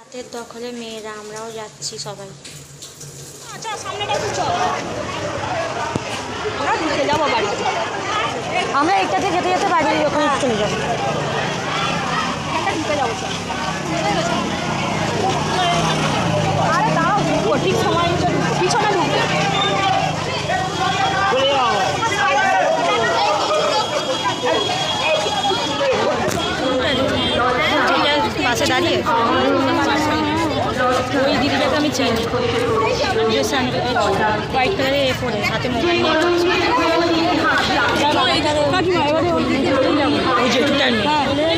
হাতের দখলে মেয়েরা, আমরাও যাচ্ছি সবাই। আচ্ছা সামনেটা একটু চল, আমরা ঢুকে যাবো বাড়ি। আমরা এইটাতে যেতে যেতে বাড়ি ওখানে চলে যাবো। এখানটা ঢুকে যাবো চল। আরে দাঁড়াও, ঠিক সময় মতো পিছনে ঢুকবে। পাশে দাঁড়িয়ে ওই দিদিটাকে আমি চিনি, হোয়াইট কালারে এ পরে হাতে মোবাইল নিয়ে ওই জেঠুটার মেয়ে।